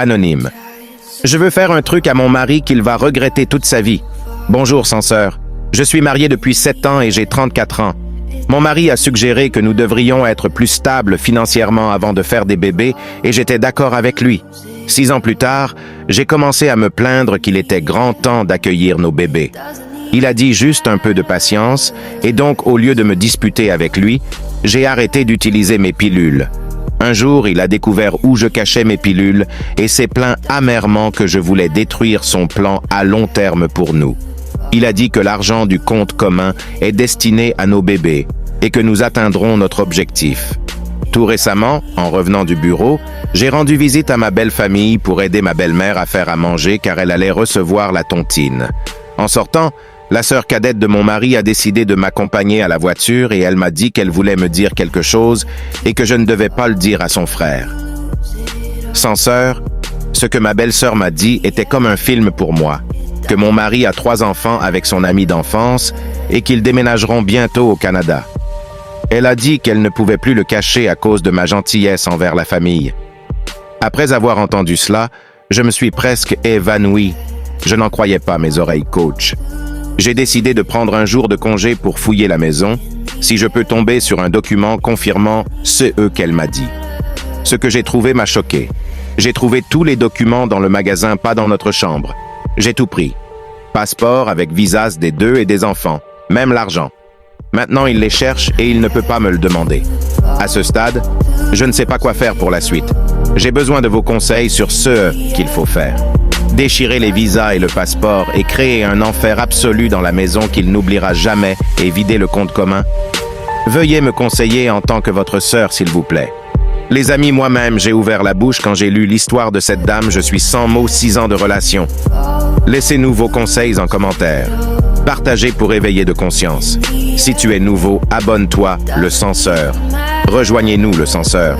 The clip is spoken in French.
Anonyme. Je veux faire un truc à mon mari qu'il va regretter toute sa vie. Bonjour, censeur. Je suis marié depuis 7 ans et j'ai 34 ans. Mon mari a suggéré que nous devrions être plus stables financièrement avant de faire des bébés et j'étais d'accord avec lui. 6 ans plus tard, j'ai commencé à me plaindre qu'il était grand temps d'accueillir nos bébés. Il a dit juste un peu de patience et donc au lieu de me disputer avec lui, j'ai arrêté d'utiliser mes pilules. Un jour, il a découvert où je cachais mes pilules et s'est plaint amèrement que je voulais détruire son plan à long terme pour nous. Il a dit que l'argent du compte commun est destiné à nos bébés et que nous atteindrons notre objectif. Tout récemment, en revenant du bureau, j'ai rendu visite à ma belle famille pour aider ma belle-mère à faire à manger car elle allait recevoir la tontine. En sortant, la sœur cadette de mon mari a décidé de m'accompagner à la voiture et elle m'a dit qu'elle voulait me dire quelque chose et que je ne devais pas le dire à son frère. Censeur, ce que ma belle-sœur m'a dit était comme un film pour moi, que mon mari a 3 enfants avec son ami d'enfance et qu'ils déménageront bientôt au Canada. Elle a dit qu'elle ne pouvait plus le cacher à cause de ma gentillesse envers la famille. Après avoir entendu cela, je me suis presque évanoui. Je n'en croyais pas mes oreilles, coach. J'ai décidé de prendre un jour de congé pour fouiller la maison, si je peux tomber sur un document confirmant ce qu'elle m'a dit. Ce que j'ai trouvé m'a choqué. J'ai trouvé tous les documents dans le magasin, pas dans notre chambre. J'ai tout pris. Passeport avec visas des 2 et des enfants, même l'argent. Maintenant, il les cherche et il ne peut pas me le demander. À ce stade, je ne sais pas quoi faire pour la suite. J'ai besoin de vos conseils sur ce qu'il faut faire. Déchirer les visas et le passeport et créer un enfer absolu dans la maison qu'il n'oubliera jamais et vider le compte commun? Veuillez me conseiller en tant que votre sœur, s'il vous plaît. Les amis, moi-même, j'ai ouvert la bouche quand j'ai lu l'histoire de cette dame. Je suis sans mots, 6 ans de relation. Laissez-nous vos conseils en commentaire. Partagez pour éveiller de conscience. Si tu es nouveau, abonne-toi, le censeur. Rejoignez-nous, le censeur.